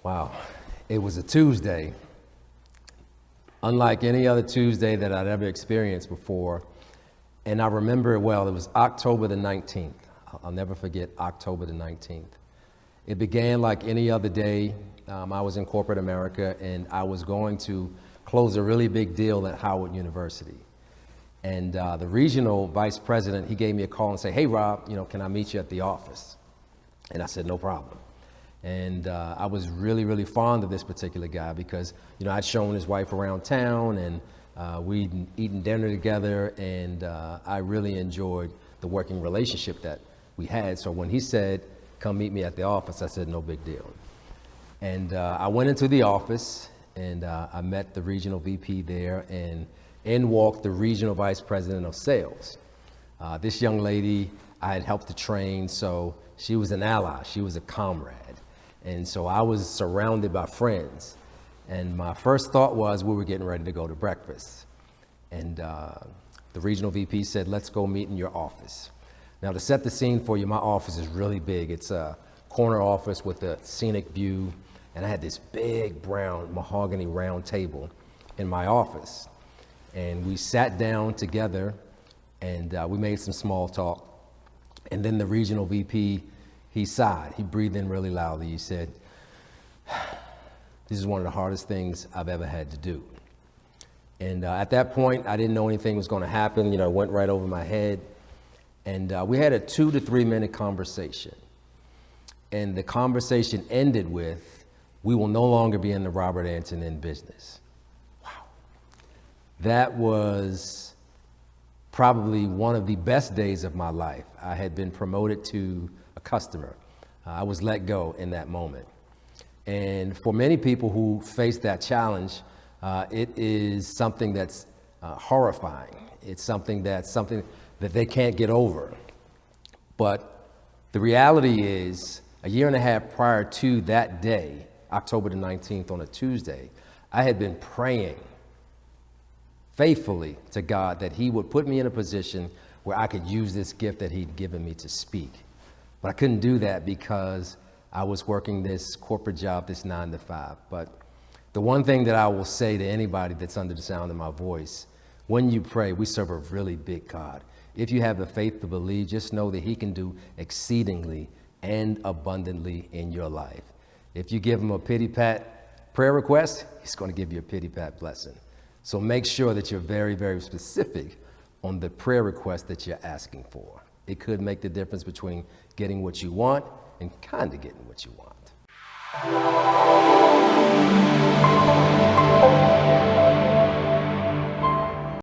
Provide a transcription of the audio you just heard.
Wow, it was a Tuesday, unlike any other Tuesday that I'd ever experienced before. And I remember it well. It was October the 19th. I'll never forget October the 19th. It began like any other day. I was in corporate America and I was going to close a really big deal at Howard University. And the regional vice president, he gave me a call and said, "Hey Rob, can I meet you at the office?" And I said, "No problem." And I was really, really fond of this particular guy because, I'd shown his wife around town and we'd eaten dinner together, and I really enjoyed the working relationship that we had. So when he said, "Come meet me at the office," I said, "No big deal." And I went into the office and I met the regional VP there, and in walked the regional vice president of sales. This young lady I had helped to train, so she was an ally, she was a comrade. And so I was surrounded by friends. And my first thought was we were getting ready to go to breakfast. And the regional VP said, "Let's go meet in your office." Now, to set the scene for you, my office is really big. It's a corner office with a scenic view. And I had this big brown mahogany round table in my office. And we sat down together and we made some small talk. And then the regional VP, he sighed. He breathed in really loudly. He said, "This is one of the hardest things I've ever had to do." And at that point, I didn't know anything was going to happen. It went right over my head. And we had a 2 to 3 minute conversation. And the conversation ended with, "We will no longer be in the Robert Antoinin business." Wow. That was probably one of the best days of my life. I had been promoted to a customer. I was let go in that moment. And for many people who face that challenge, it is something that's horrifying. It's something that they can't get over. But the reality is, a year and a half prior to that day, October the 19th on a Tuesday, I had been praying faithfully to God that he would put me in a position where I could use this gift that he'd given me to speak. But I couldn't do that because I was working this corporate job, this 9 to 5. But the one thing that I will say to anybody that's under the sound of my voice, when you pray, we serve a really big God. If you have the faith to believe, just know that he can do exceedingly and abundantly in your life. If you give him a pity pat prayer request, he's going to give you a pity pat blessing. So make sure that you're very, very specific on the prayer request that you're asking for. It could make the difference between getting what you want and kind of getting what you want.